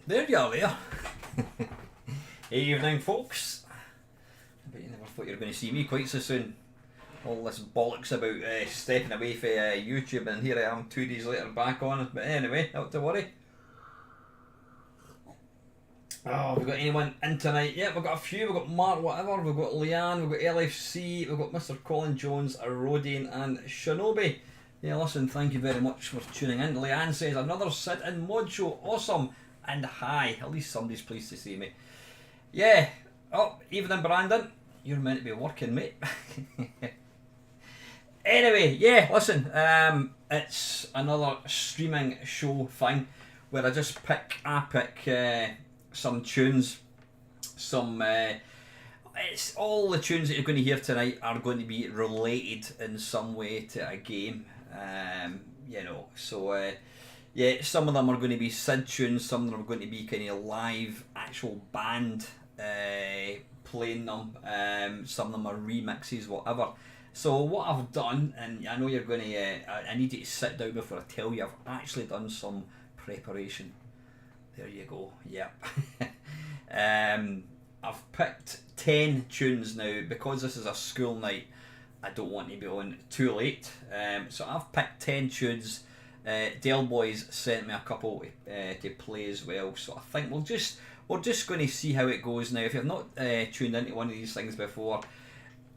There you are there. Evening folks. I bet you never thought you were going to see me quite so soon. All this bollocks about stepping away from YouTube, and here I am 2 days later back on it. But anyway, not to worry. Oh, we've got anyone in tonight? Yeah, we've got a few. We've got Mark whatever, we've got Leanne, we've got LFC, we've got Mr. Colin Jones, Rodian and Shinobi. Yeah, listen, thank you very much for tuning in. Leanne says, another sit-in mod show, awesome. And hi, at least somebody's pleased to see me. Yeah, oh, evening Brandon. You're meant to be working, mate. Anyway, yeah, listen, it's another streaming show thing where I just pick some tunes, it's all the tunes that you're going to hear tonight are going to be related in some way to a game, so yeah, some of them are going to be Sid tunes, some of them are going to be kind of live, actual band playing them, some of them are remixes, whatever. So what I've done, and I know you're going to, I need you to sit down before I tell you, I've actually done some preparation. There you go, yep. I've picked 10 tunes now, because this is a school night, I don't want to be on too late. So I've picked 10 tunes. Dale Boys sent me a couple to play as well, so I think we're just going to see how it goes now. If you've not tuned into one of these things before,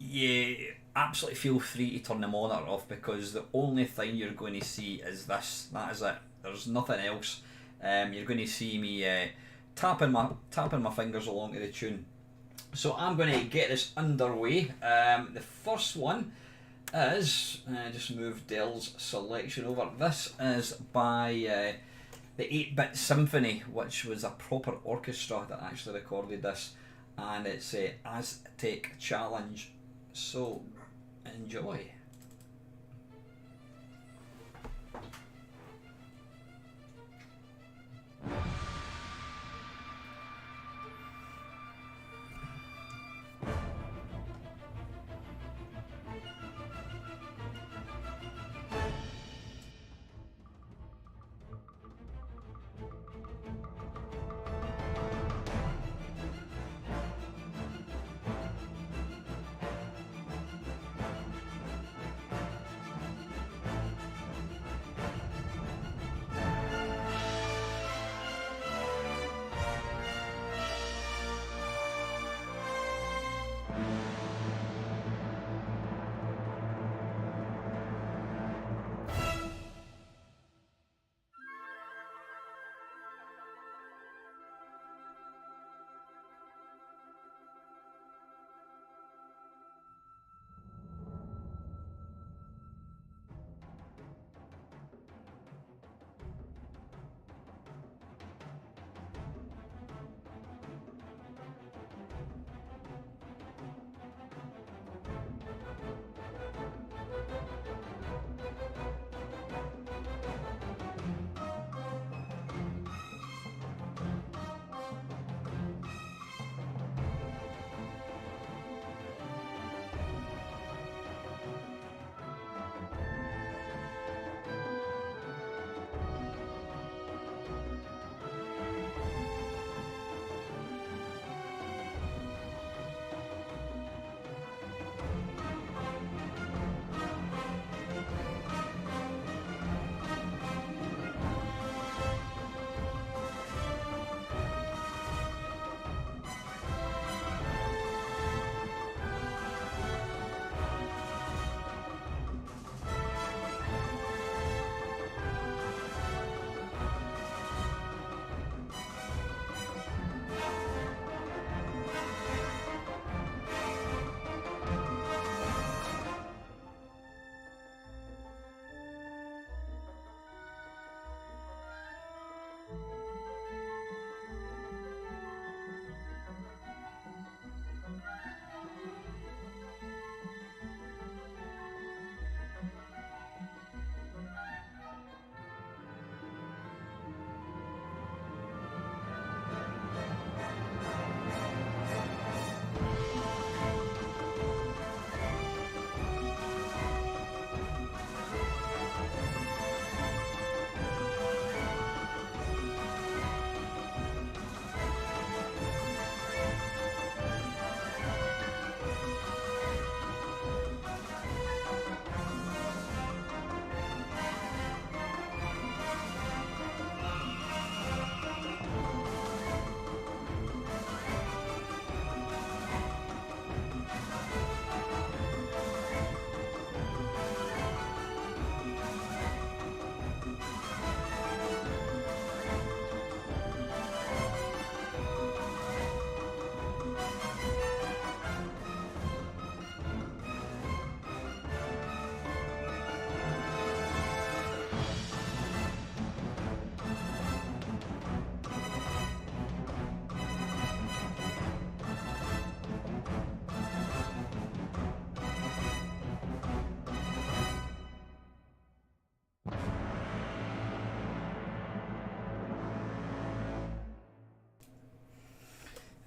you absolutely feel free to turn the monitor off, because the only thing you're going to see is this. That is it. There's nothing else. You're going to see me tapping my fingers along to the tune. So I'm going to get this underway. The first one is, just move Dell's selection over. This is by the 8-Bit Symphony, which was a proper orchestra that actually recorded this, and it's Aztec Challenge. So enjoy.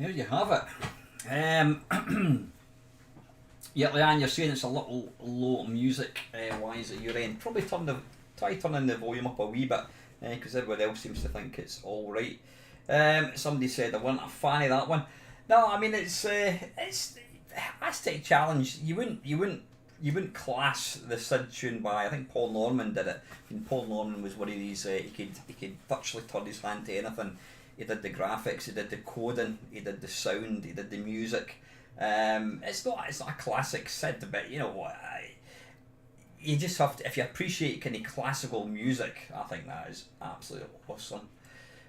There you have it. Yeah, Leanne, you're saying it's a little low music wise at your end. Probably try turning the volume up a wee bit because everyone else seems to think it's all right. Somebody said I wasn't a fan of that one. No, I mean it's Aztec Challenge. You wouldn't class the Sid tune by. I think Paul Norman did it. And Paul Norman was one of these. He could virtually turn his hand to anything. He did the graphics. He did the coding. He did the sound. He did the music. It's not a classic Sid, but you know what? You just have to, if you appreciate kind of classical music, I think that is absolutely awesome.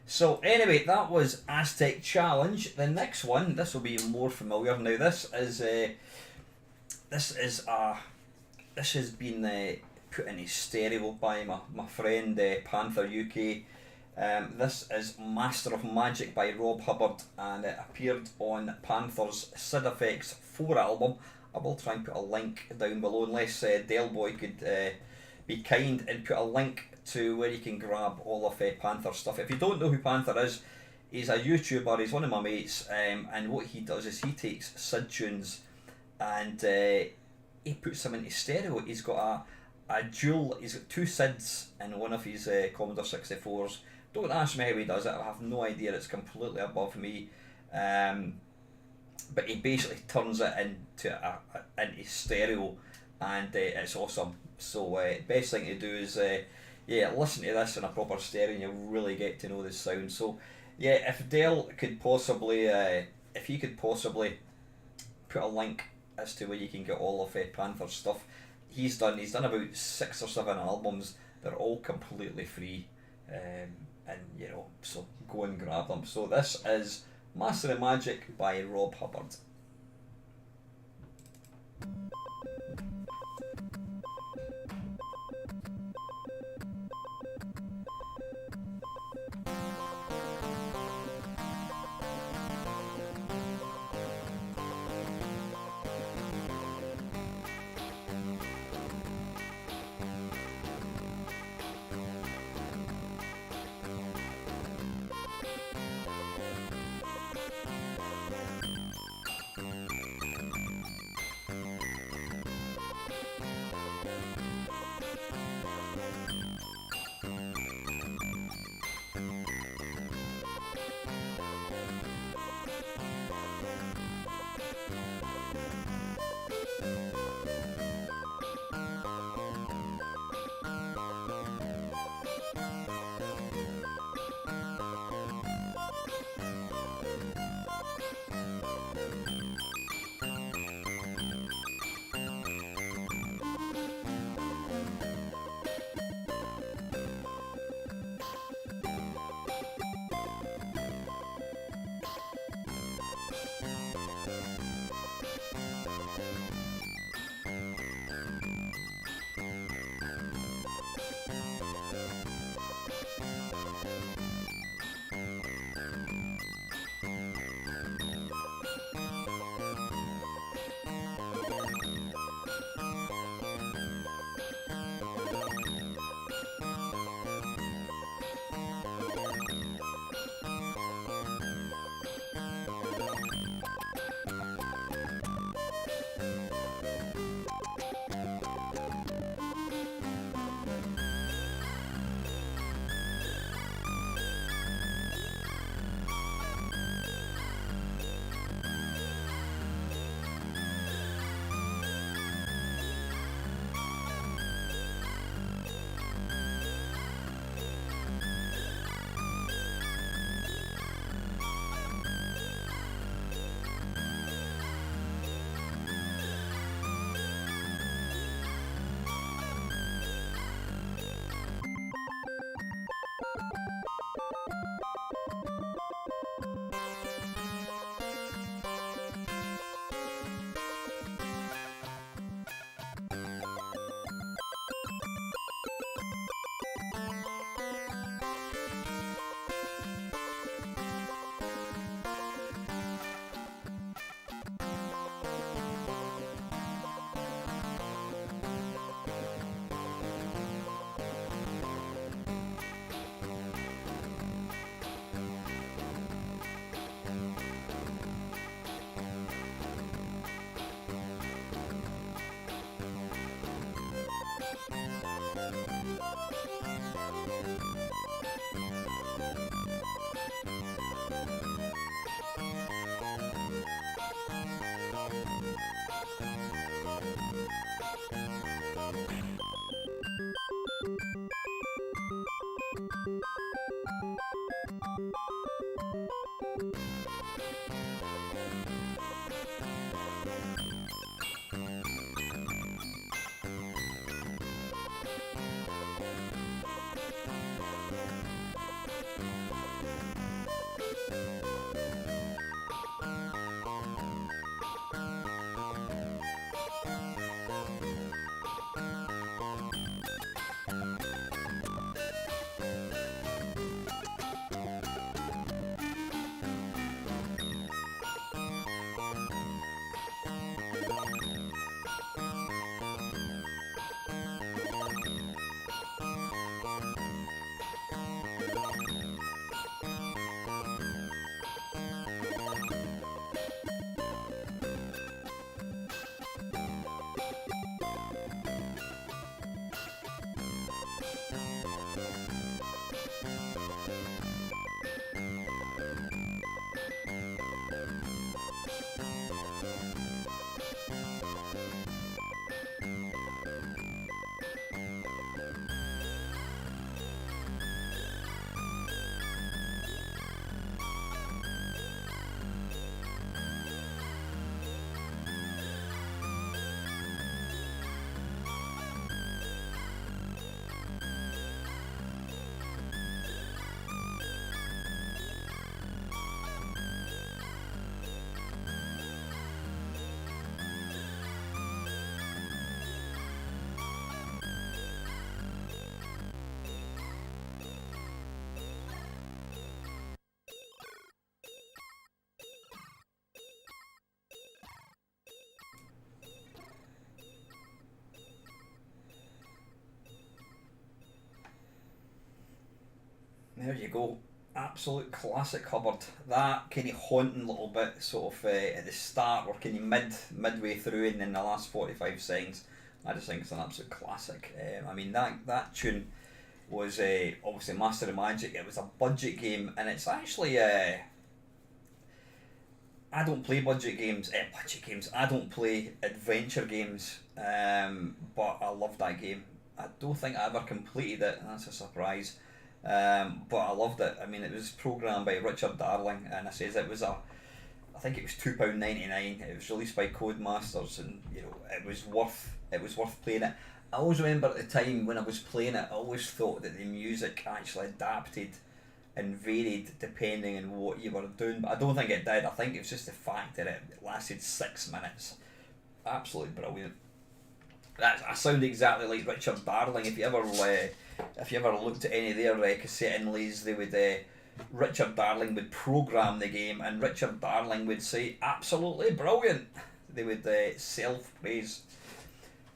So anyway, that was Aztec Challenge. The next one, this will be more familiar now. This has been put in stereo by my friend Panther UK. This is Master of Magic by Rob Hubbard, and it appeared on Panther's Sid Effects 4 album. I will try and put a link down below, unless Del Boy could be kind and put a link to where you can grab all of Panther's stuff. If you don't know who Panther is, he's a YouTuber, he's one of my mates, and what he does is he takes Sid tunes and he puts them into stereo. He's got he's got two Sids in one of his Commodore 64s. Don't ask me how he does it, I have no idea, it's completely above me. But he basically turns it into stereo, and it's awesome. So best thing to do is listen to this in a proper stereo and you'll really get to know the sound. So yeah, if Dale could possibly put a link as to where you can get all of Panther's stuff. He's done about 6 or 7 albums. They're all completely free, and so go and grab them. So this is Master of Magic by Rob Hubbard. There you go. Absolute classic Hubbard. That kind of haunting little bit, sort of at the start, or kind of midway through, and then the last 45 seconds. I just think it's an absolute classic. I mean that tune was obviously Master of Magic. It was a budget game, and it's actually I don't play budget games. Budget games. I don't play adventure games. But I love that game. I don't think I ever completed it. That's a surprise. But I loved it. I mean, it was programmed by Richard Darling, and I says it was I think it was £2.99. It was released by Codemasters, and it was worth playing it. I always remember at the time when I was playing it, I always thought that the music actually adapted and varied depending on what you were doing, but I don't think it did. I think it was just the fact that it lasted 6 minutes. Absolutely brilliant. I sound exactly like Richard Darling. If you ever looked at any of their cassette inlays, they would Richard Darling would program the game, and Richard Darling would say, "Absolutely brilliant." They would self-praise.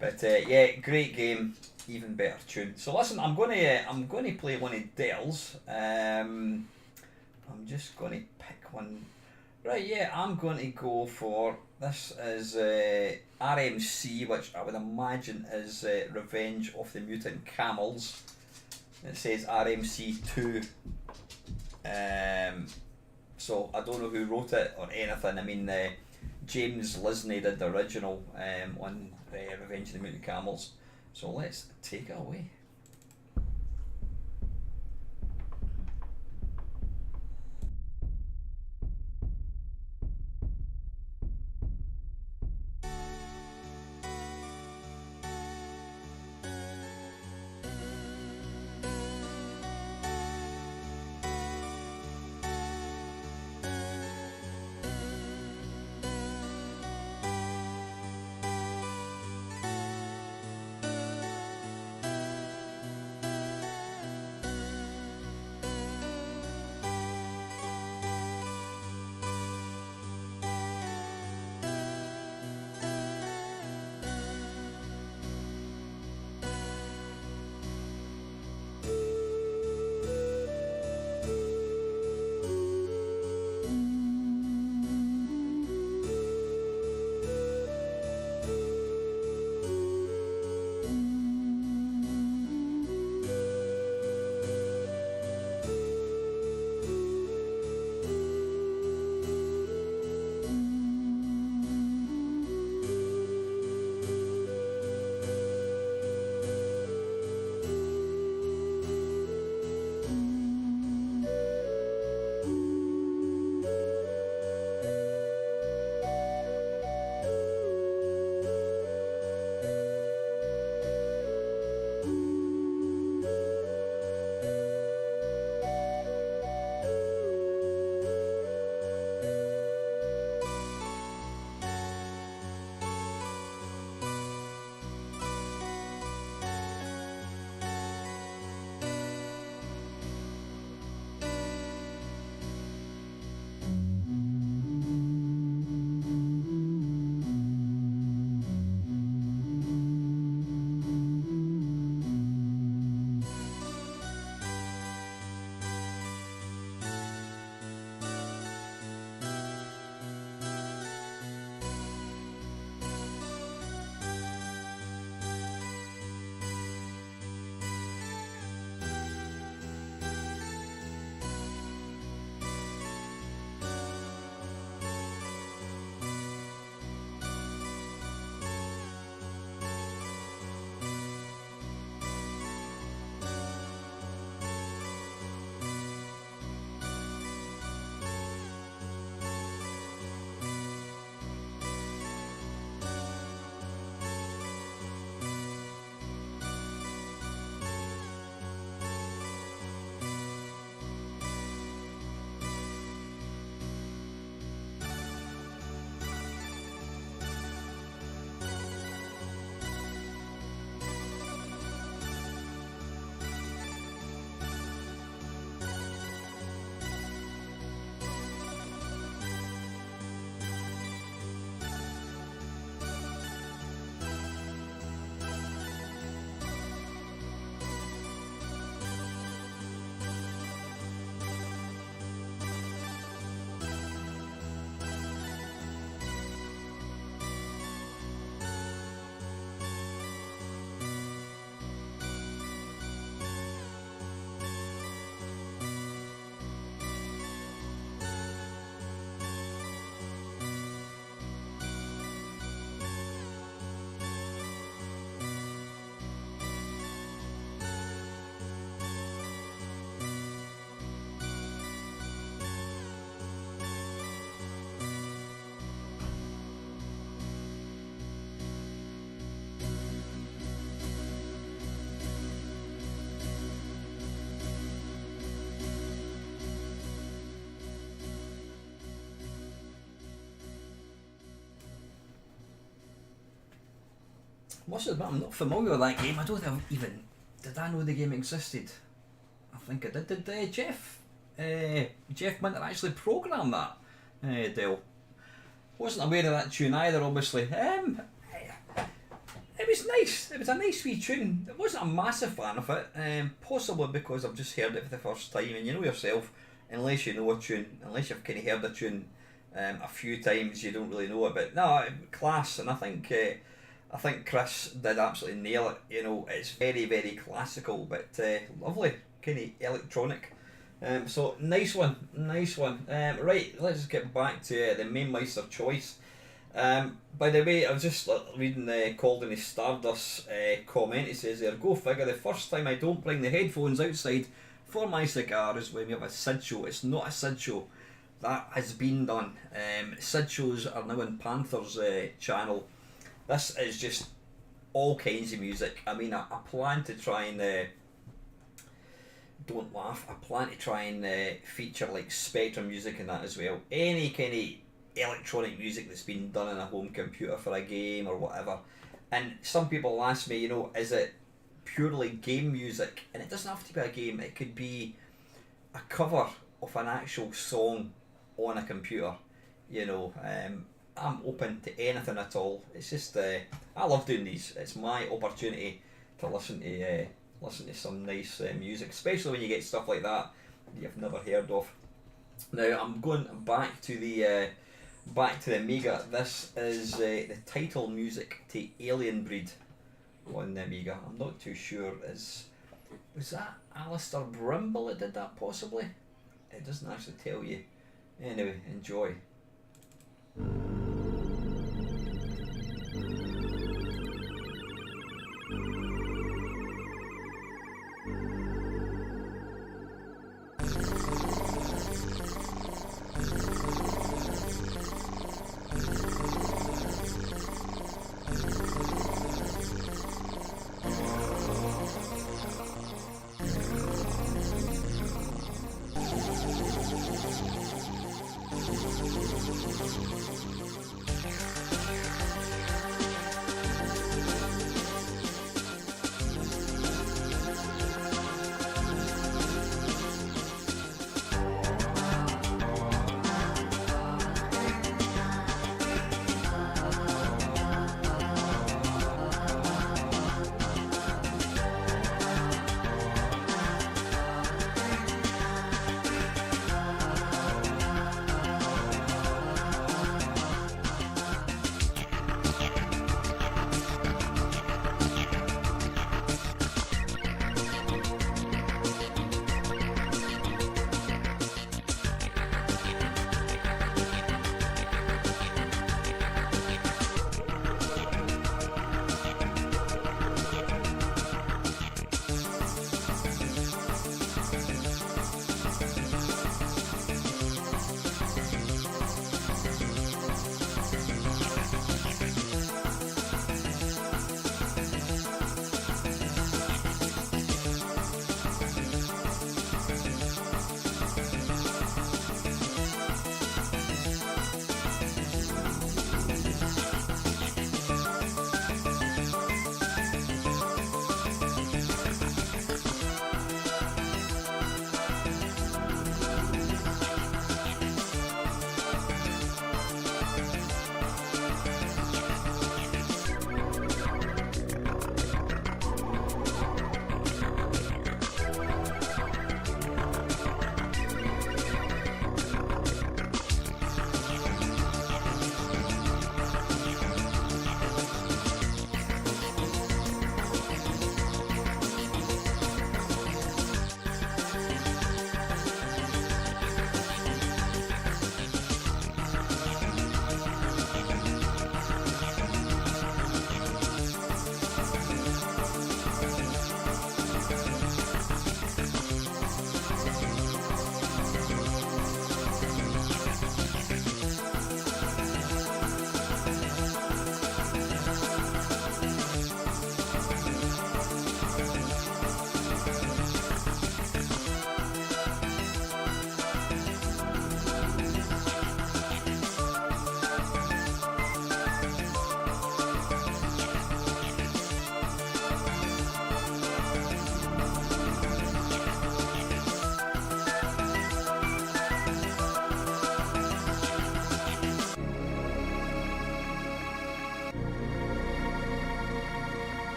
But yeah, great game, even better tune. So listen, I'm gonna play one of Dell's. I'm just gonna pick one. Right, yeah, I'm going to go for, this is RMC, which I would imagine is Revenge of the Mutant Camels. It says RMC 2. So I don't know who wrote it or anything. I mean, James Lisney did the original on Revenge of the Mutant Camels. So let's take it away. Must admit, I'm not familiar with that game. I don't think I've even. Did I know the game existed? I think I did. Did Jeff Minter actually program that? Dale. Wasn't aware of that tune either, obviously. It was nice. It was a nice wee tune. I wasn't a massive fan of it, possibly because I've just heard it for the first time, and you know yourself, unless you know a tune, unless you've kind of heard a tune a few times, you don't really know it. But no, class, and I think Chris did absolutely nail it. You know, it's very, very classical, but lovely, kind of electronic. So nice one, nice one. Right, let's get back to the main Meister choice. By the way, I was just reading Calden Stardust comment. He says there, go figure, the first time I don't bring the headphones outside for my cigar is when we have a SID show. It's not a SID show. That has been done. SID shows are now on Panther's channel. This is just all kinds of music. I mean, I plan to try and... don't laugh. I plan to try and feature like Spectrum music and that as well. Any kind of electronic music that's been done on a home computer for a game or whatever. And some people ask me, you know, is it purely game music? And it doesn't have to be a game. It could be a cover of an actual song on a computer. You know, I'm open to anything at all. It's just I love doing these. It's my opportunity to listen to some nice music, especially when you get stuff like that you've never heard of. Now I'm going back to the Amiga. This is the title music to Alien Breed on the Amiga. I'm not too sure. Was that Alistair Brimble that did that possibly? It doesn't actually tell you. Anyway, enjoy.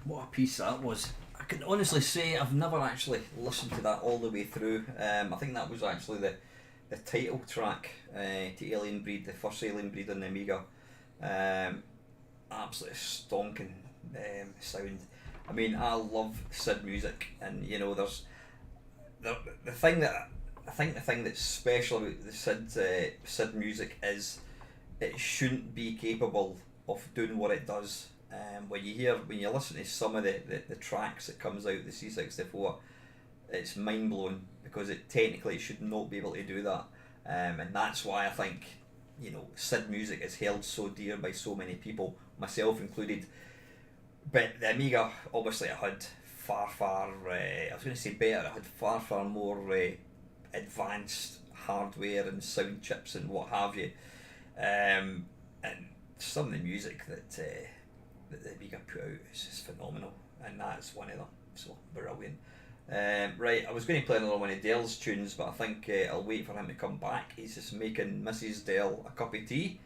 What a piece that was. I can honestly say I've never actually listened to that all the way through. I think that was actually the title track to Alien Breed, the first Alien Breed on the Amiga. Absolutely stonking sound. I mean, I love SID music, and you know, there's the thing that I think the thing that's special about the SID music is it shouldn't be capable of doing what it does. When you listen to some of the tracks that comes out the C64, it's mind blowing because it technically should not be able to do that, and that's why I think SID music is held so dear by so many people, myself included. But the Amiga, obviously, it had far I was going to say better. It had far more advanced hardware and sound chips and what have you, and some of the music that the Amiga put out is just phenomenal, and that's one of them. So brilliant. Right, I was going to play another one of Dell's tunes, but I think I'll wait for him to come back. He's just making Mrs. Dell a cup of tea.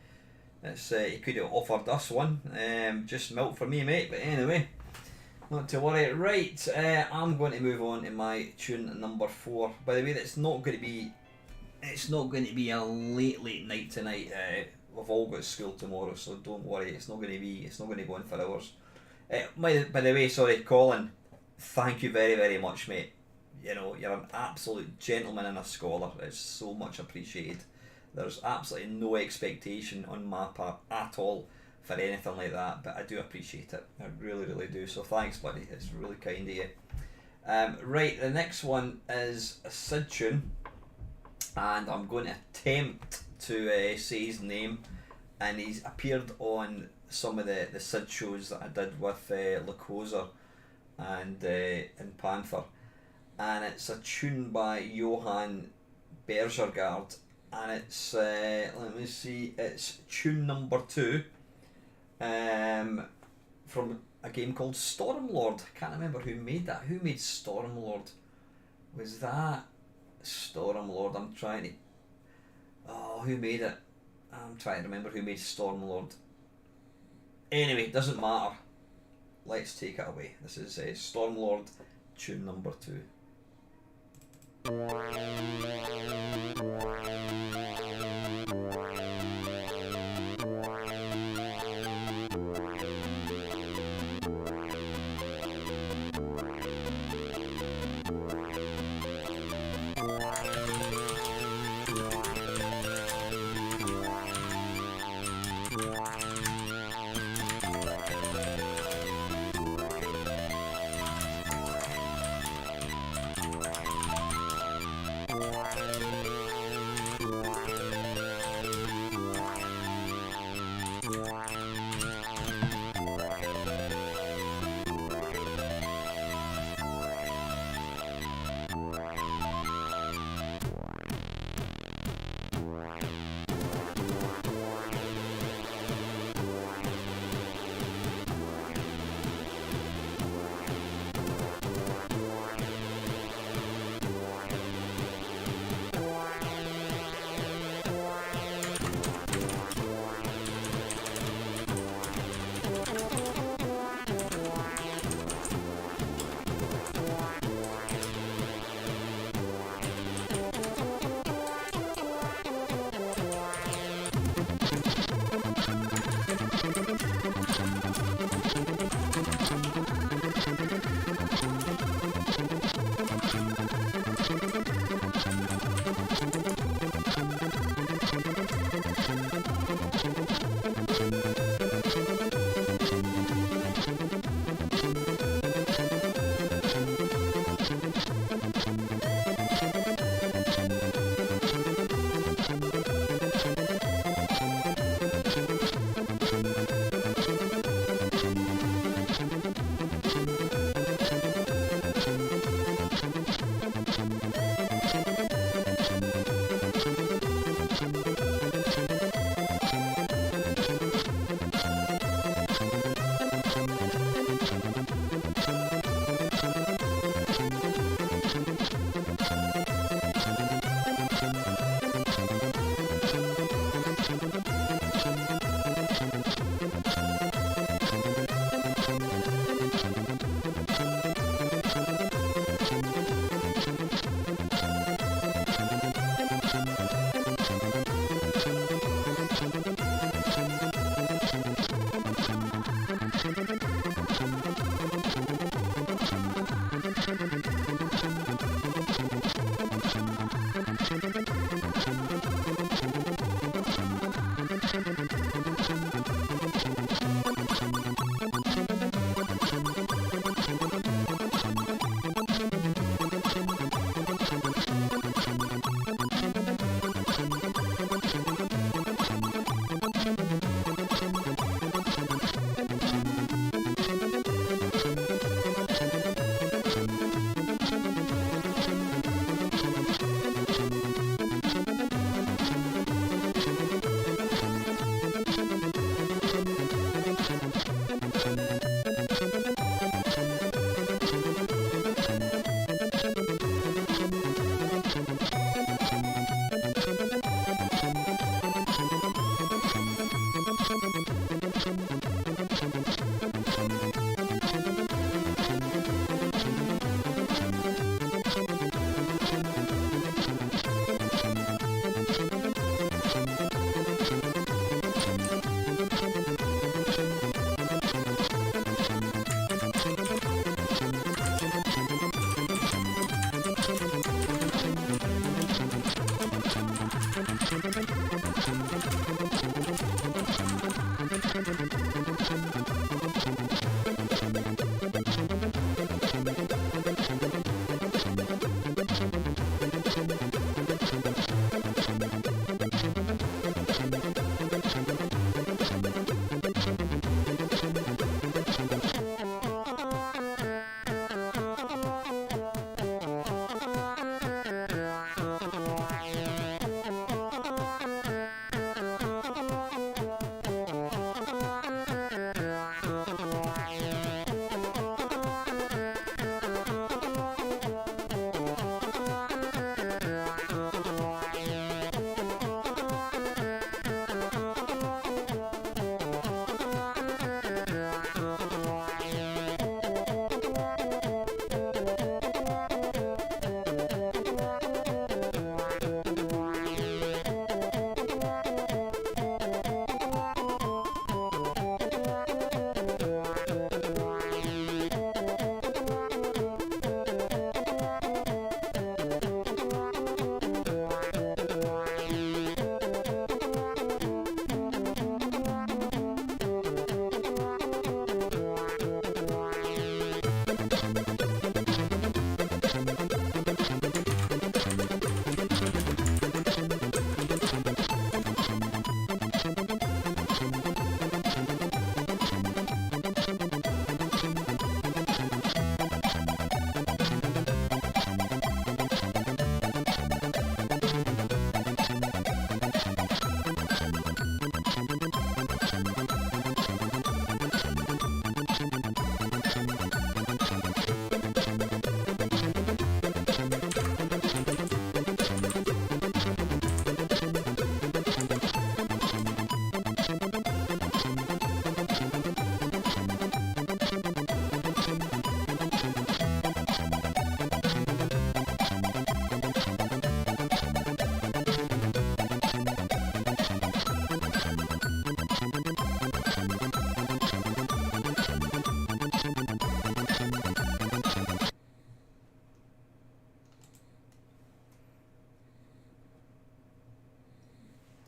He could have offered us one, just milk for me, mate. But anyway, not to worry. Right, I'm going to move on to my tune number 4. By the way, it's not going to be a late night tonight. We've all got school tomorrow, so don't worry. It's not going to go on for hours. By the way, sorry, Colin. Thank you very, very much, mate. You know, you're an absolute gentleman and a scholar. It's so much appreciated. There's absolutely no expectation on my part at all for anything like that, but I do appreciate it. I really, really do. So thanks, buddy. It's really kind of you. Right, the next one is a SID tune, and I'm going to attempt to say his name, and he's appeared on some of the SID shows that I did with Lacosa and Panther, and it's a tune by Johan Bergergaard, and it's let me see, it's tune number 2 from a game called Stormlord. I can't remember who made that. Who made Stormlord? Was that Stormlord? I'm trying to... Oh, who made it? I'm trying to remember who made Stormlord. Anyway, doesn't matter. Let's take it away. This is Stormlord, tune number 2.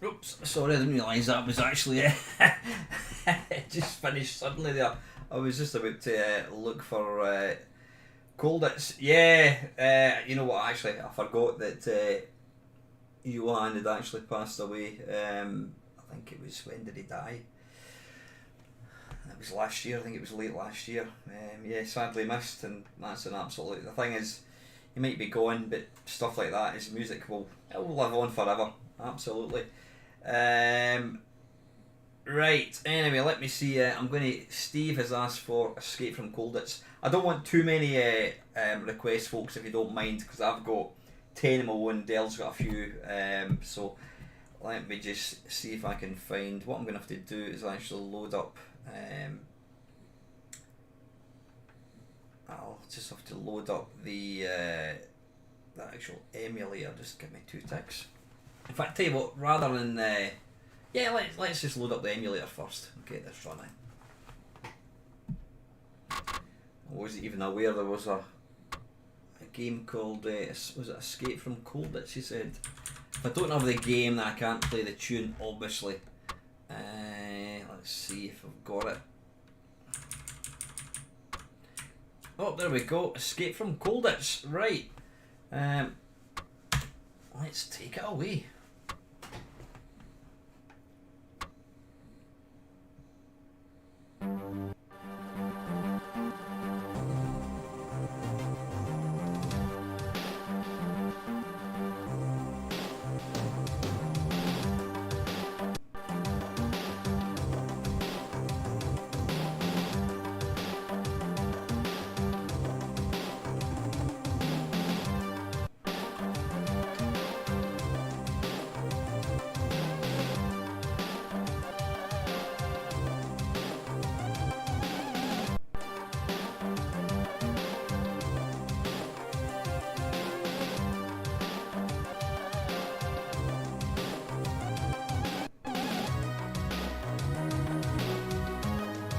Oops, sorry, I didn't realise that was actually it just finished suddenly there. I was just about to look for Colditz. Yeah, you know what, actually, I forgot that Johan had actually passed away. I think it was, when did he die? It was last year, I think it was late last year. Yeah, sadly missed, and that's an absolute... The thing is, he might be gone, but stuff like that, his music it will live on forever. Absolutely. Right, anyway, let me see. Steve has asked for Escape from Colditz. I don't want too many requests, folks, if you don't mind, because I've got 10 of my own. Dale's got a few. So let me just see if I can find... What I'm going to have to do is actually load up... I'll just have to load up the actual emulator. Just give me 2 ticks. In fact, tell you what, rather than Yeah, let's just load up the emulator first and get this running. I wasn't even aware there was a game called, was it Escape from Colditz, he said. If I don't have the game, then I can't play the tune, obviously. Let's see if I've got it. Oh, there we go. Escape from Colditz. Right. Let's take it away.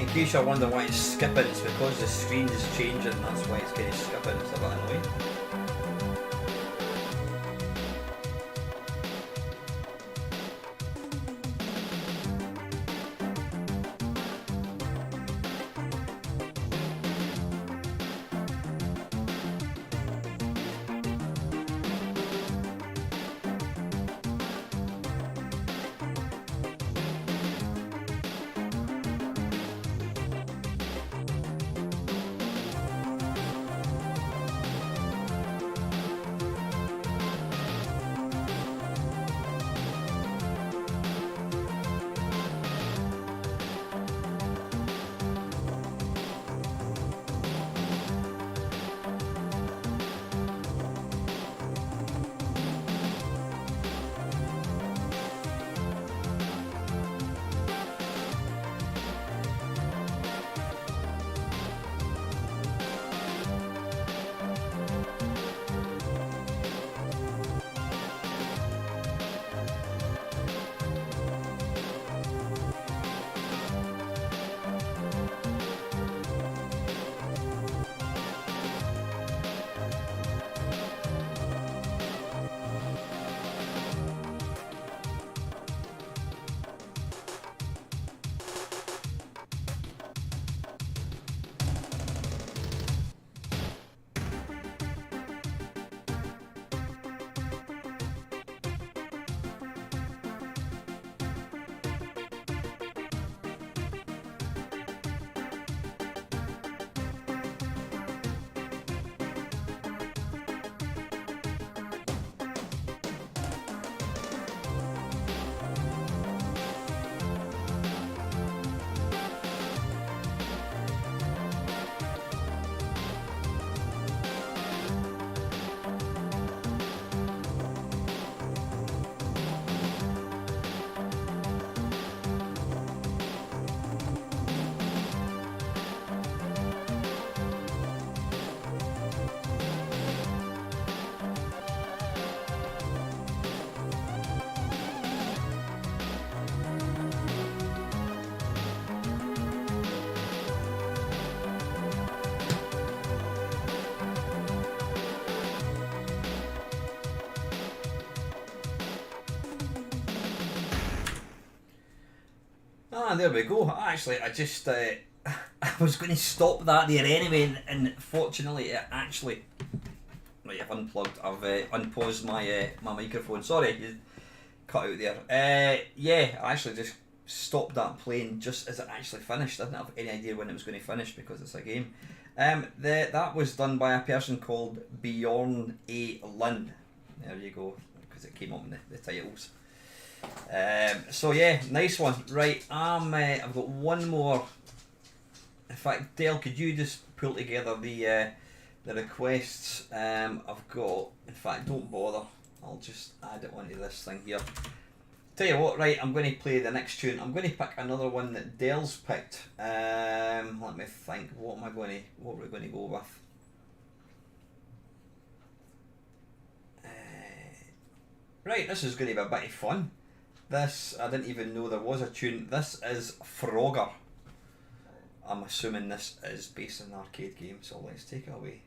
In case you're wondering why it's skipping, it's because the screen is changing, that's why it's kind of skipping, it's a bit annoying. Ah, there we go. Actually, I just I was going to stop that there anyway, and fortunately, it actually. Right, I've unplugged. I've unpaused my my microphone. Sorry, you cut out there. Yeah, I actually just stopped that playing just as it actually finished. I didn't have any idea when it was going to finish because it's a game. That was done by a person called Bjorn A. Lund. There you go, because it came up in the titles. So yeah, nice one. Right, I've got one more. In fact, Dale, could you just pull together the requests? I've got. In fact, don't bother. I'll just add it onto this thing here. Tell you what, right? I'm going to play the next tune. I'm going to pick another one that Dale's picked. Let me think. What we're going to go with? Right, this is going to be a bit of fun. This, I didn't even know there was a tune. This is Frogger. I'm assuming this is based on an arcade game, so let's take it away.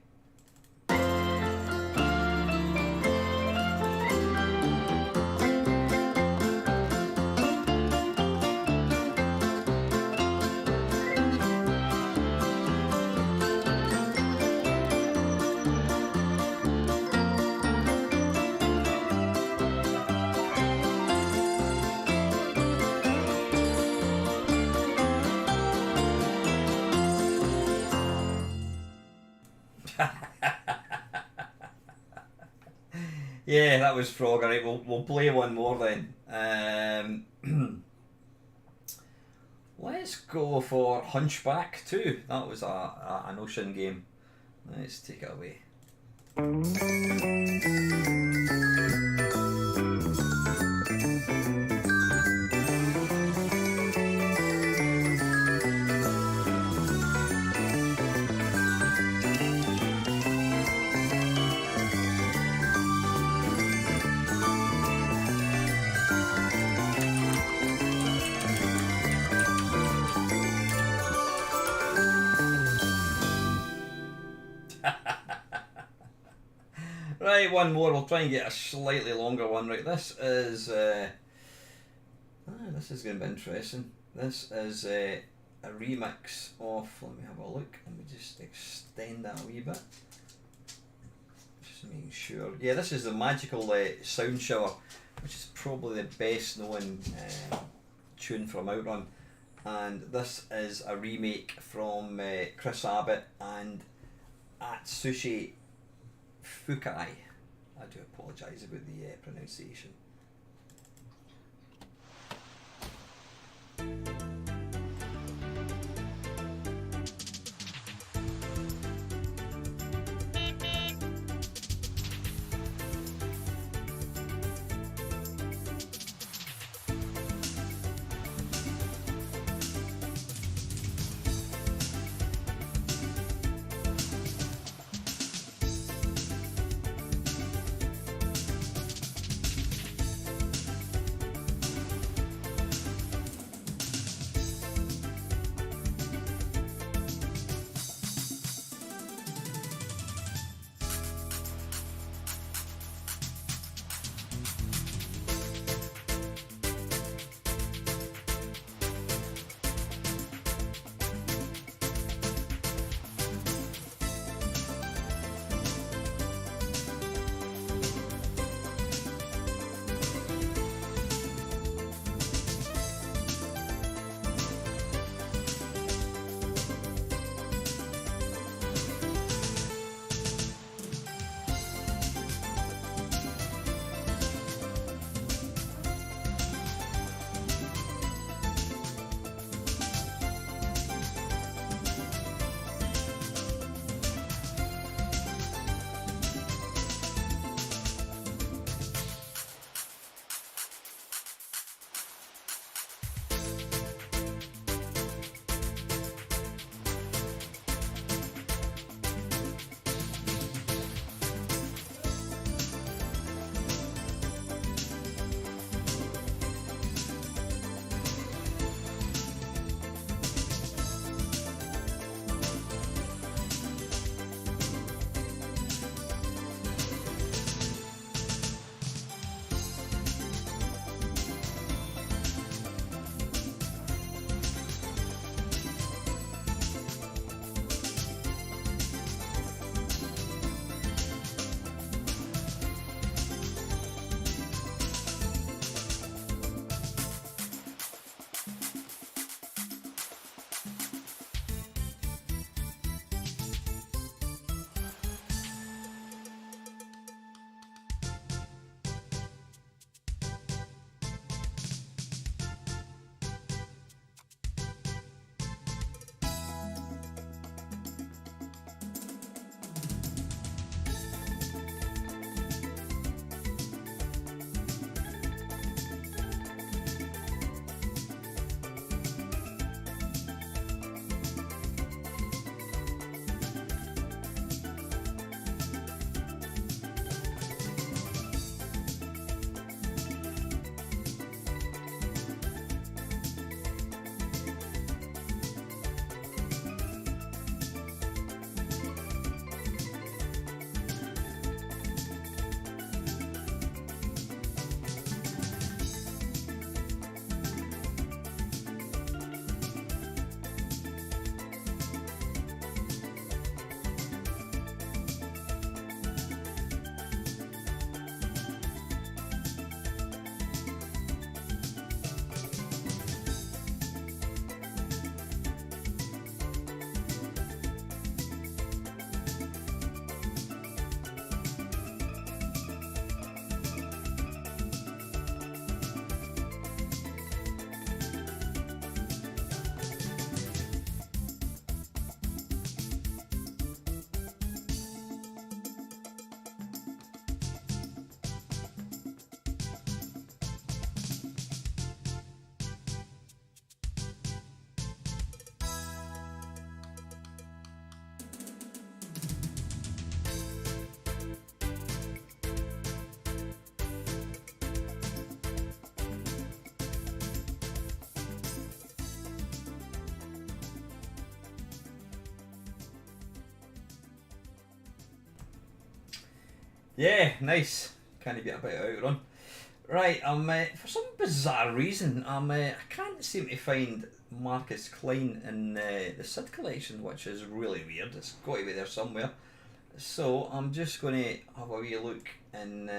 Yeah, that was Frogger. Right, we'll play one more then. Let's go for Hunchback 2. That was an ocean game. Let's take it away. Right, one more. We'll try and get a slightly longer one. Right, this is this is going to be interesting. This is a remix of. Let me have a look. Let me just extend that a wee bit. Just making sure. Yeah, this is the Magical Sound Shower, which is probably the best known tune from Outrun, and this is a remake from Chris Abbott and Atsushi Fukai. I do apologise about the pronunciation. Yeah, nice. Can't be a bit outrun. Right, for some bizarre reason, I can't seem to find Marcus Klein in the Sid collection, which is really weird. It's got to be there somewhere. So I'm just going to have a wee look in.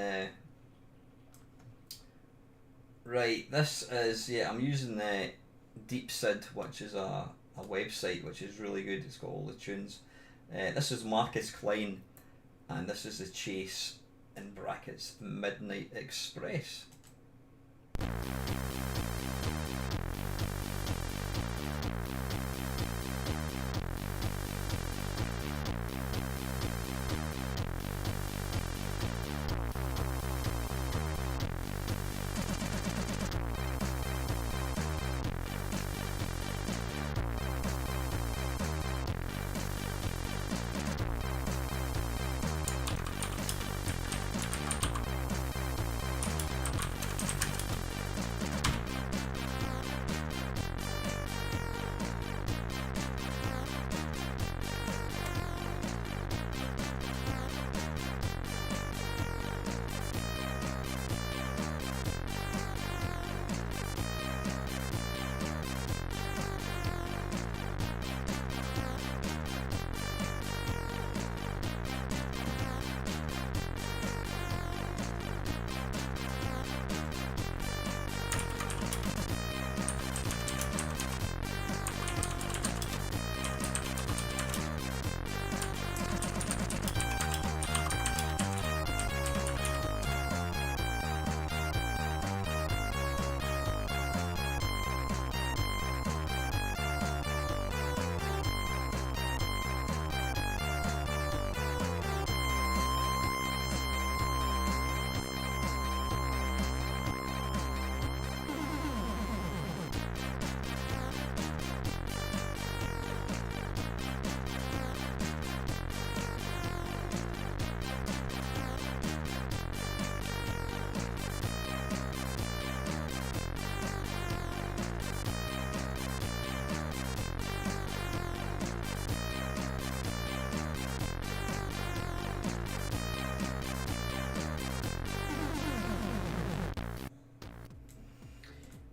Right, this is, yeah, I'm using the Deep Sid, which is a website which is really good. It's got all the tunes. This is Marcus Klein, and this is the Chase in brackets Midnight Express.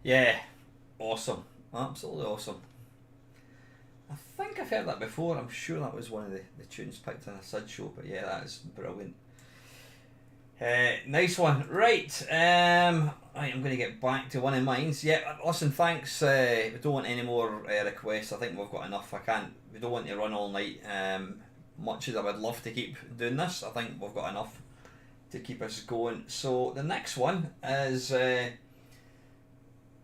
Yeah, awesome. Absolutely awesome. I think I've heard that before. I'm sure that was one of the tunes picked on a Sid show, but yeah, that is brilliant. Nice one. Right, I'm going to get back to one of mine. Yeah, listen, thanks. We don't want any more requests. I think we've got enough. We don't want to run all night. Much as I would love to keep doing this, I think we've got enough to keep us going. So the next one is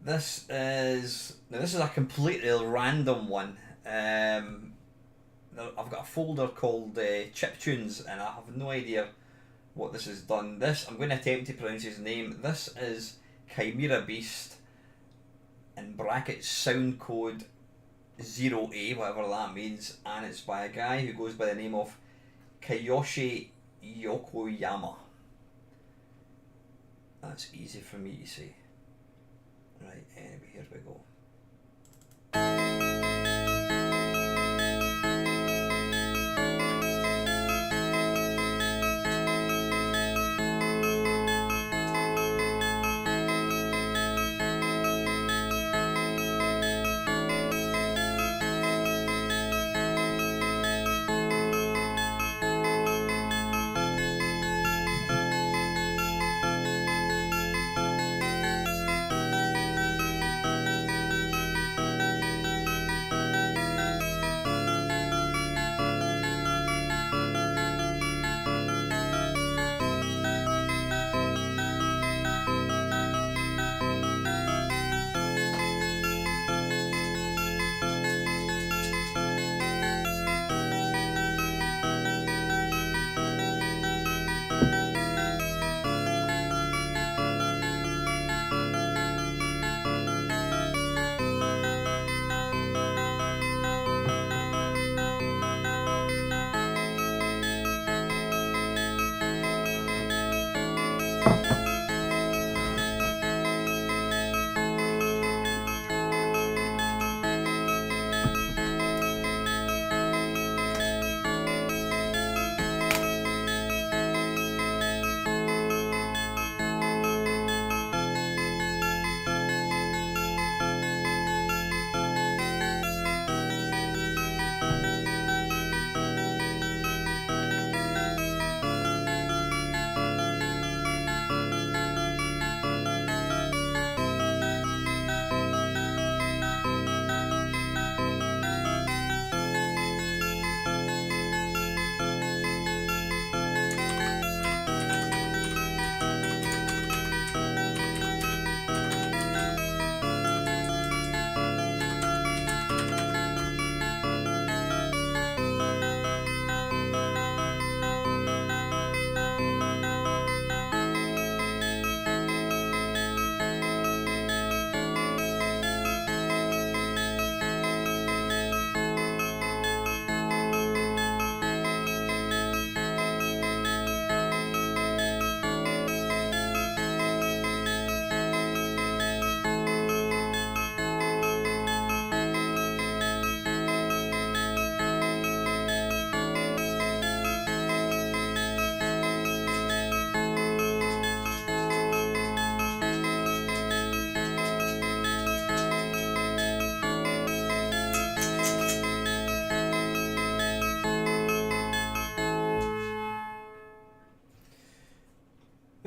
this is a completely random one. I've got a folder called Chip Tunes, and I have no idea what this has done. I'm going to attempt to pronounce his name. This is Chimera Beast in brackets sound code 0A, whatever that means, and it's by a guy who goes by the name of Kiyoshi Yokoyama. That's easy for me to say. Right, anyway, here we go.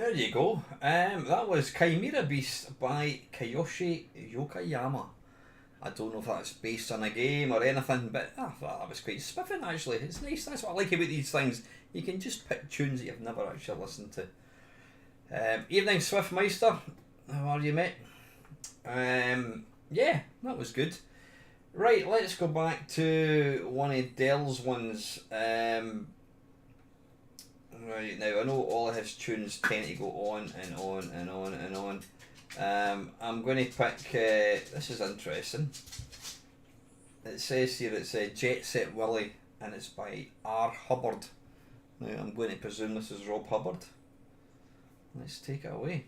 There you go. That was Chimera Beast by Kiyoshi Yokoyama. I don't know if that's based on a game or anything, but I thought that was quite spiffing actually. It's nice. That's what I like about these things. You can just pick tunes that you've never actually listened to. Evening Swiftmeister. How are you, mate? Yeah, that was good. Right, let's go back to one of Dell's ones. Right, now I know all of his tunes tend to go on and on and on and on. I'm going to pick, this is interesting. It says here it's Jet Set Willie and it's by R. Hubbard. Now I'm going to presume this is Rob Hubbard. Let's take it away.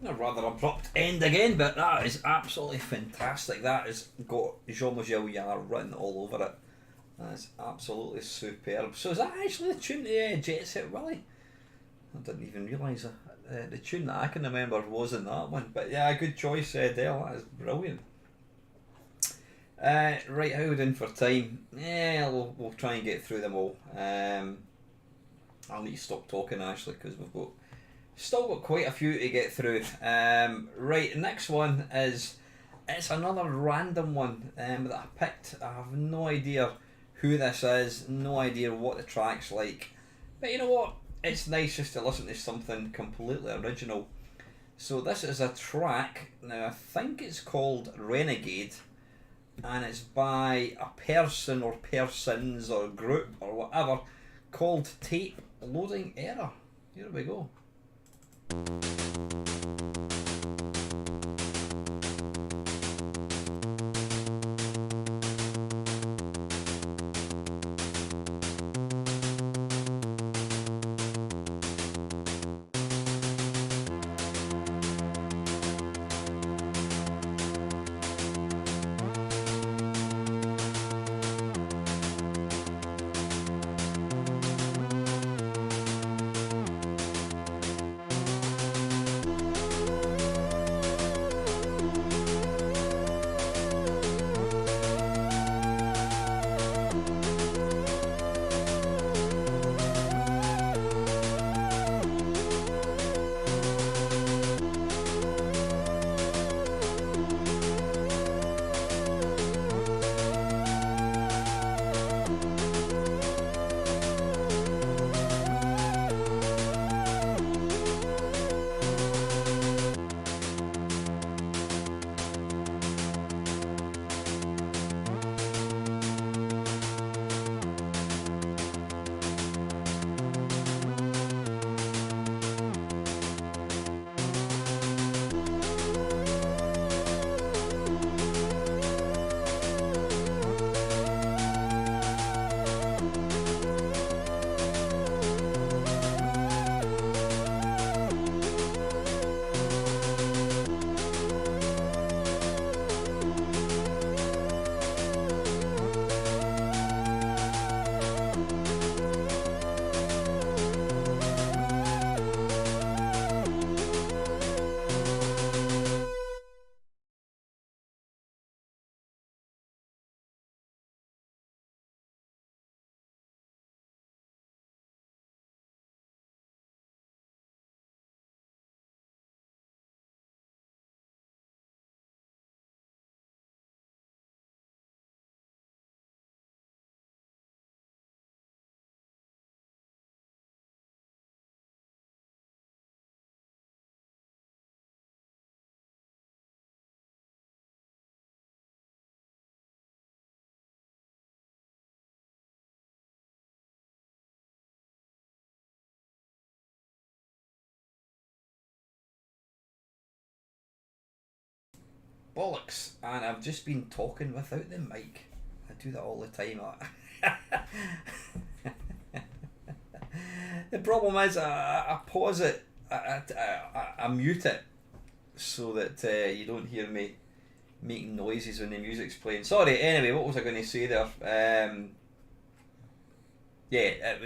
A rather abrupt end again, but that is absolutely fantastic. That has got Jean-Michel Jarre written all over it. That's absolutely superb. So is that actually the tune to Jet Set Willy? I didn't even realise the tune that I can remember wasn't that one. But yeah, good choice, Dale. That is brilliant. Right, how are we doing for time? Yeah, we'll try and get through them all. I'll need to stop talking actually because we've still got quite a few to get through. Right, next one it's another random one that I picked. I have no idea who this is, no idea what the track's like. But you know what? It's nice just to listen to something completely original. So this is a track, now I think it's called Renegade, and it's by a person or persons or group or whatever called Tape Loading Error. Here we go. Bollocks, and I've just been talking without the mic. I do that all the time. The problem is I pause it, I mute it so that you don't hear me making noises when the music's playing. Sorry, anyway, what was I going to say there? Yeah,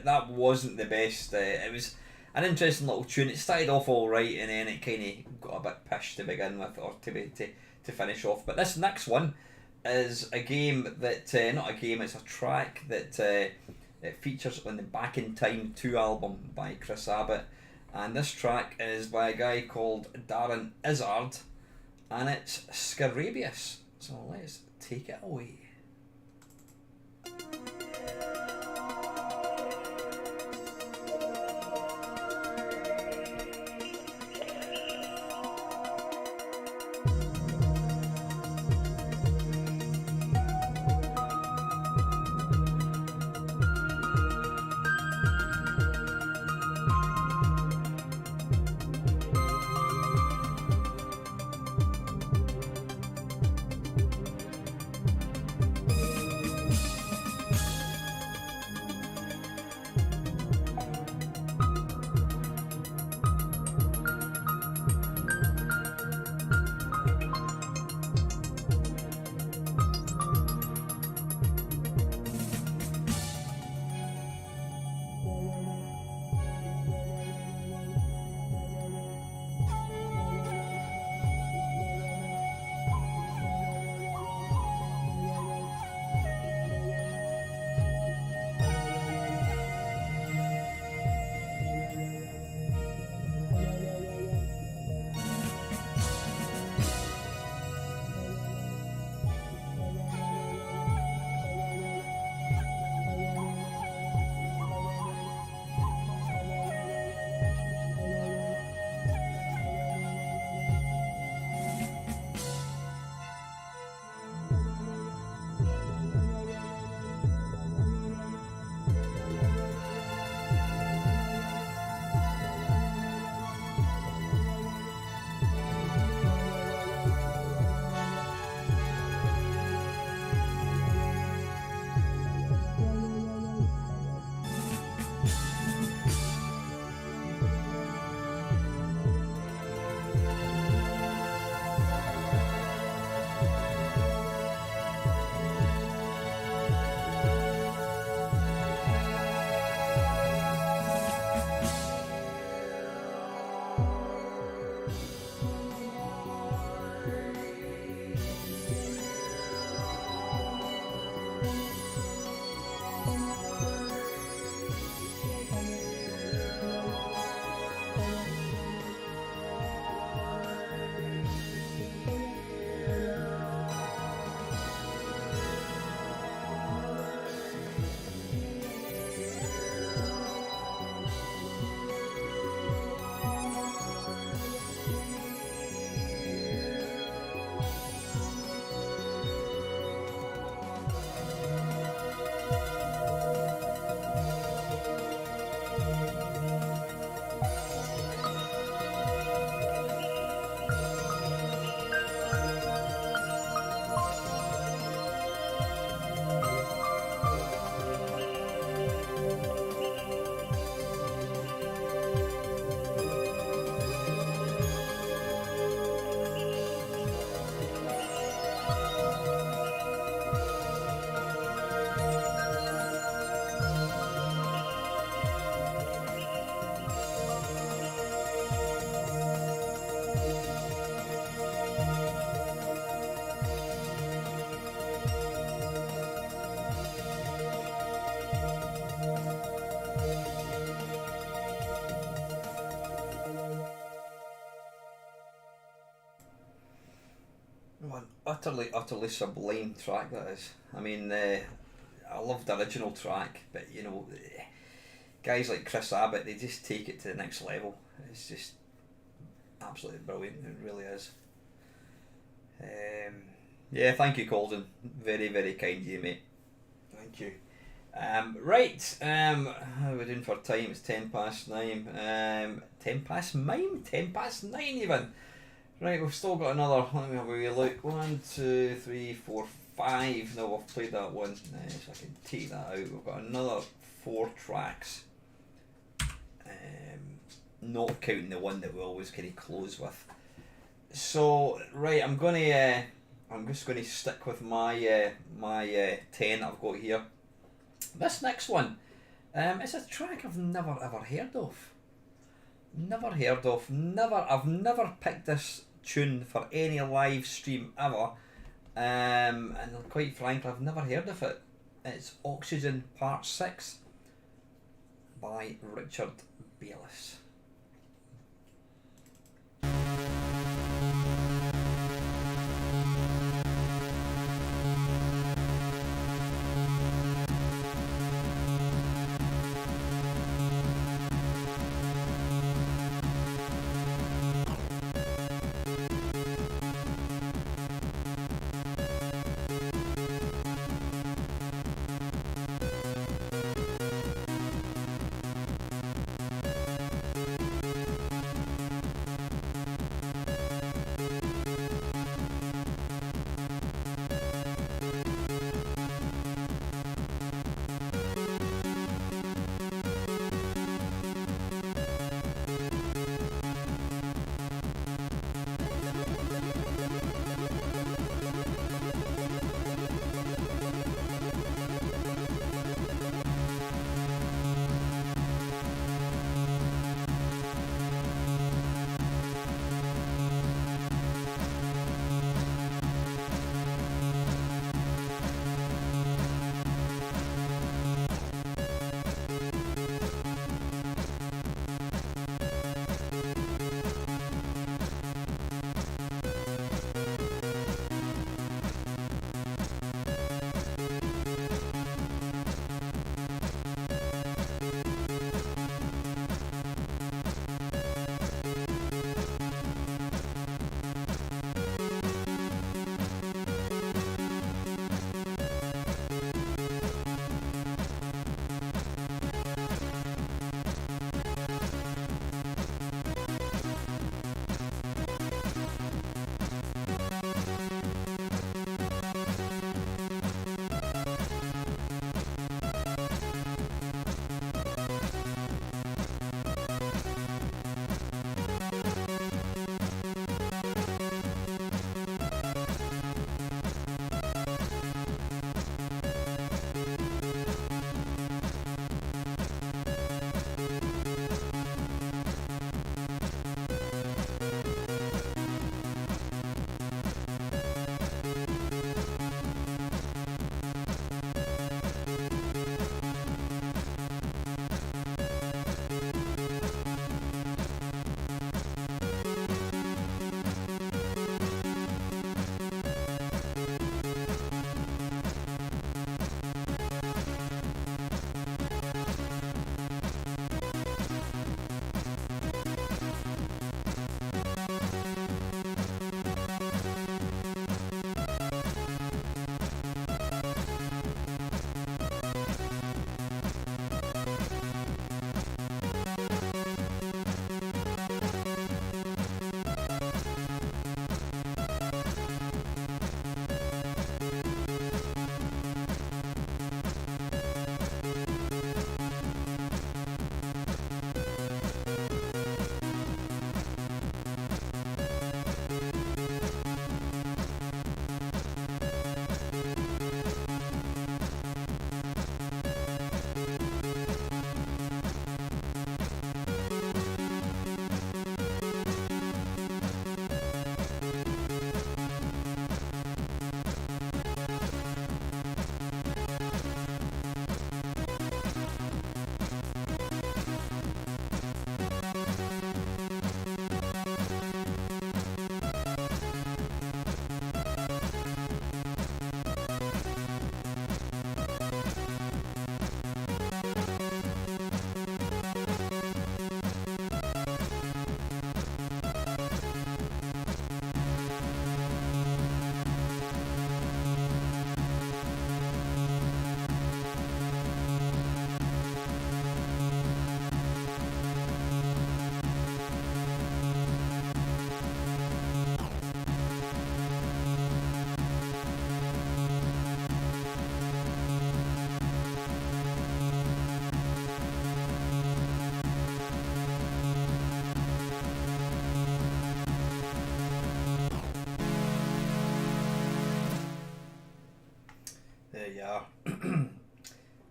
that wasn't the best. It was an interesting little tune. It started off all right, and then it kind of got a bit pished to begin with, or to finish off. But this next one is a game that not a game. It's a track that it features on the Back in Time 2 album by Chris Abbott, and this track is by a guy called Darren Izzard, and it's Scarabeus. So let's take it away. an utterly sublime track that is. I mean, I love the original track, but you know, guys like Chris Abbott, they just take it to the next level. It's just absolutely brilliant. It really is. Yeah, thank you, Colton. Very, very kind of you, mate. Thank you. Right, how are we doing for time? It's 9:10. 10 even. Right, we've still got another. Let me have a wee look. 1, 2, 3, 4, 5. No, we've played that one. So I can take that out. We've got another 4 tracks. Not counting the one that we always kind of close with. So right, I'm just gonna stick with my 10 I've got here. This next one, it's a track I've never ever heard of. I've never picked this tune for any live stream ever. And quite frankly, I've never heard of it. It's Oxygen Part 6 by Richard Bayless.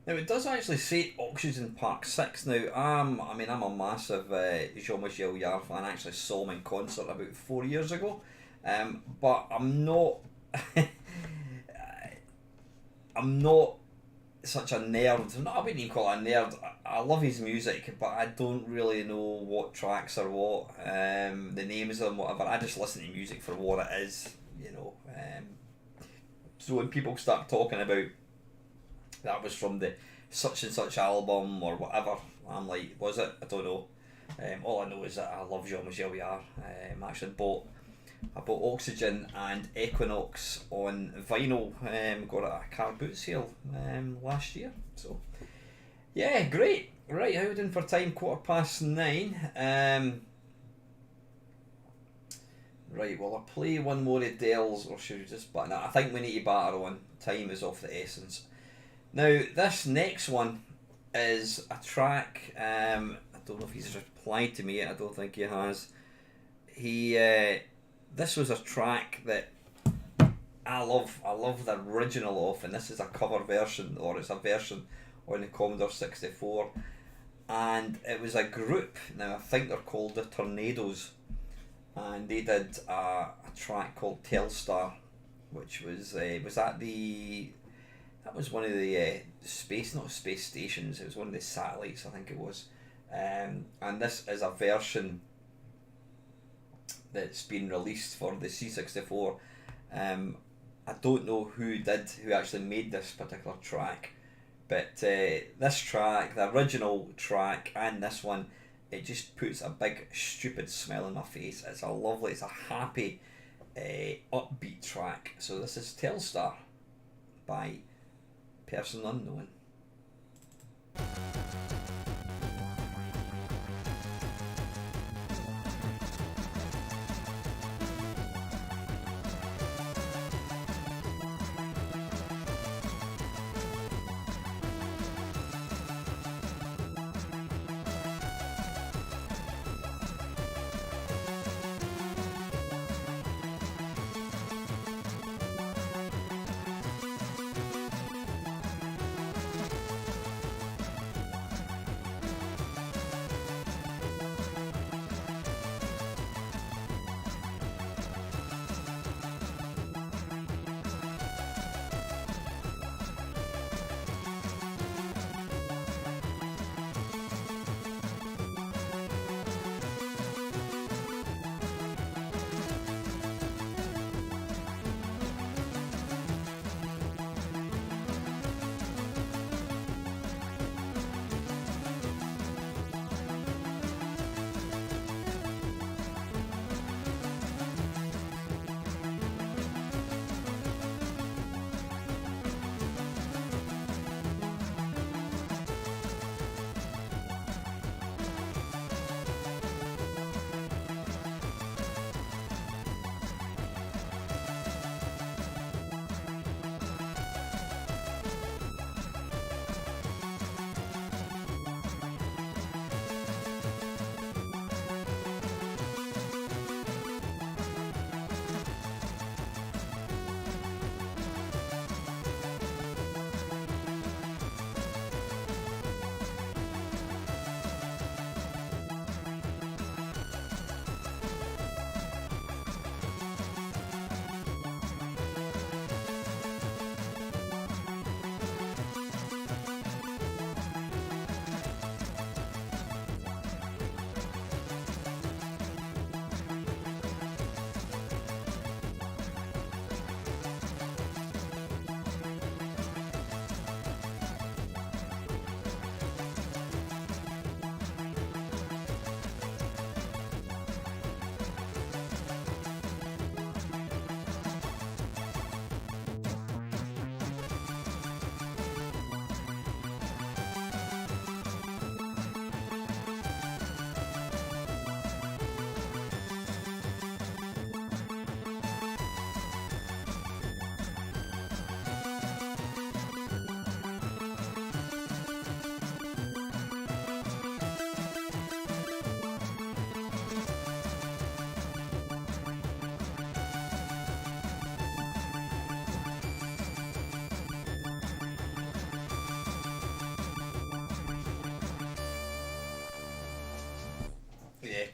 Now it does actually say Oxygen Park 6. Now I mean I'm a massive Jean-Michel Jarre fan. I actually saw him in concert about 4 years ago. But I'm not I'm not such a nerd. No, I wouldn't even call it a nerd. I love his music, but I don't really know what tracks are what, the names of them, whatever. I just listen to music for what it is, you know. So when people start talking about that was from the such and such album or whatever, I'm like, was it? I don't know. All I know is that I love Jean-Michel Jarre. I bought Oxygen and Equinox on vinyl. Got it at a car boot sale last year. So yeah, great. Right, how are we doing for time? 9:15. Right, well I play one more of Dell's, or should we just batter? No, I think we need to batter on. Time is of the essence. Now this next one is a track. I don't know if he's replied to me yet. I don't think he has. This was a track that I love. I love the original of, and this is a cover version, or it's a version on the Commodore 64. And it was a group. Now I think they're called the Tornadoes, and they did a track called Telstar, which was that was one of the not space stations. It was one of the satellites, I think it was. And this is a version that's been released for the C64. I don't know who actually made this particular track, but this track, the original track, and this one, it just puts a big stupid smile on my face. It's a happy, upbeat track. So this is Telstar by Person Unknown.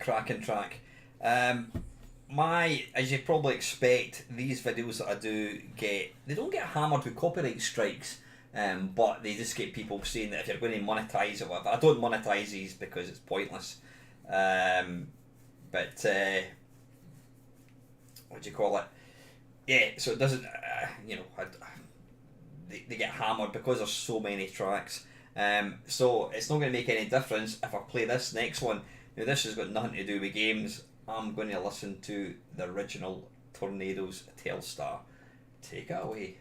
cracking track. As you probably expect, these videos that I do they don't get hammered with copyright strikes, but they just get people saying that if you're going to monetize it, whatever. I don't monetize these because it's pointless. But what do you call it? Yeah, so it doesn't, they get hammered because there's so many tracks. So it's not going to make any difference if I play this next one. Now this has got nothing to do with games. I'm going to listen to the original Tornadoes Telstar. Take it away.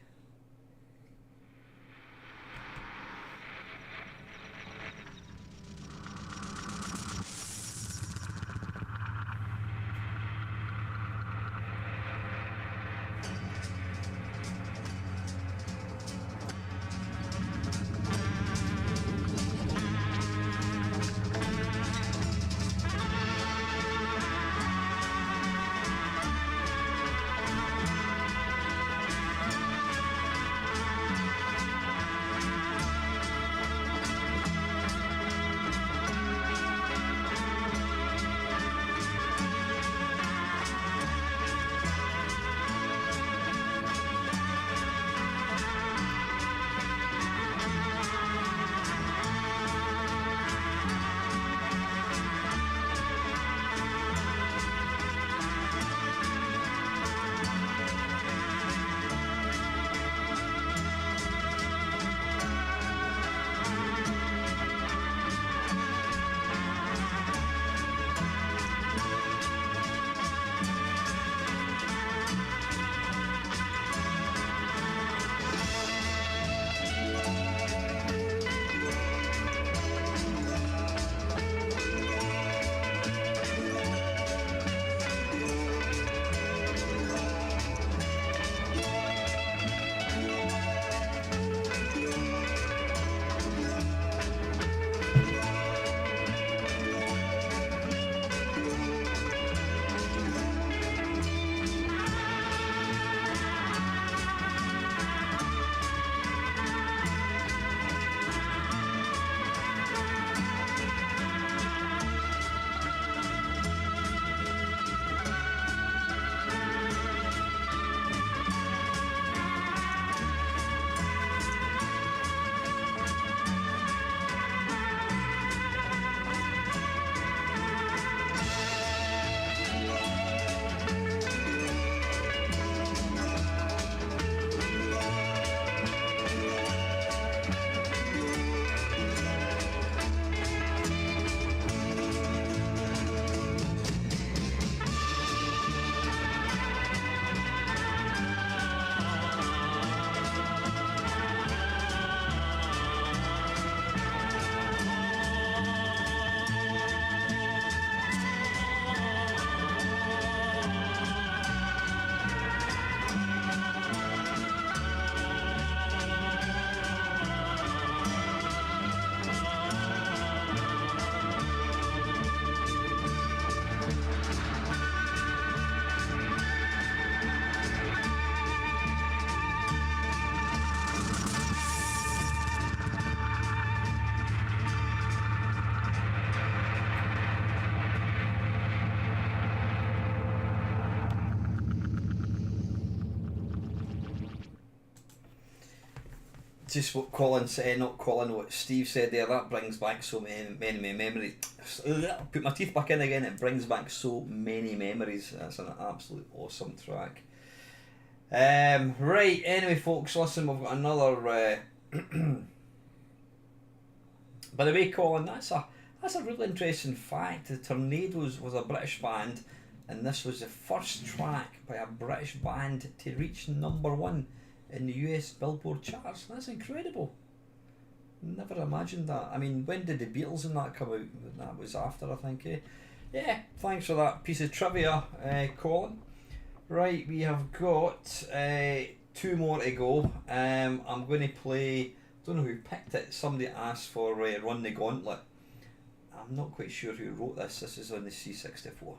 Just what Colin said, not Colin, what Steve said there, that brings back so many memories. Put my teeth back in again, it brings back so many memories. That's an absolute awesome track. Right, anyway folks, listen, we've got another by the way, Colin, that's a really interesting fact. The Tornadoes was a British band, and this was the first track by a British band to reach #1 in the US Billboard charts. That's incredible. Never imagined that. I mean, when did the Beatles and that come out? That was after, I think. Yeah, thanks for that piece of trivia, Colin. Right, we have got 2 more to go. I'm going to play, I don't know who picked it, somebody asked for Run the Gauntlet. I'm not quite sure who wrote this. This is on the C64.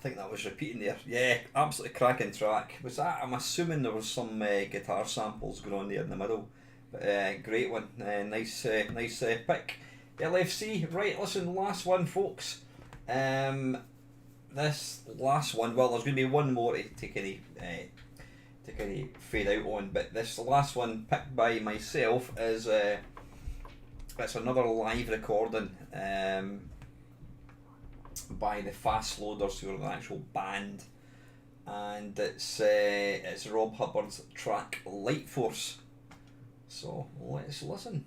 think that was repeating there. Yeah, absolutely cracking track. Was that? I'm assuming there was some guitar samples going on there in the middle. But great one. Nice pick. LFC. Right, listen, last one, folks. This last one. Well, there's going to be one more to take any fade out on, but this last one picked by myself is it's another live recording. By the Fast Loaders, who are the actual band, and it's Rob Hubbard's track Light Force. So let's listen.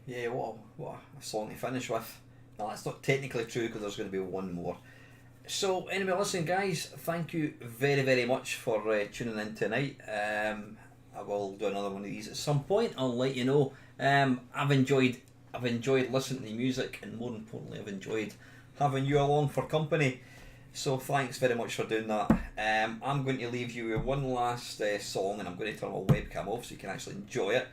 Yeah, what a song to finish with. Well, that's not technically true because there's going to be one more. So, anyway, listen, guys, thank you very, very much for tuning in tonight. I will do another one of these at some point. I'll let you know. I've enjoyed listening to the music, and more importantly, I've enjoyed having you along for company. So, thanks very much for doing that. I'm going to leave you with one last song, and I'm going to turn my webcam off so you can actually enjoy it.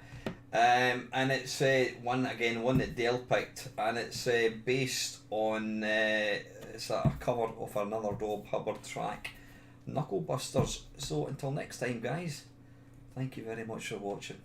And it's one that Dale picked, and it's based on it's a cover of another Rob Hubbard track, Knuckle Busters. So until next time, guys, thank you very much for watching.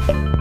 Bye.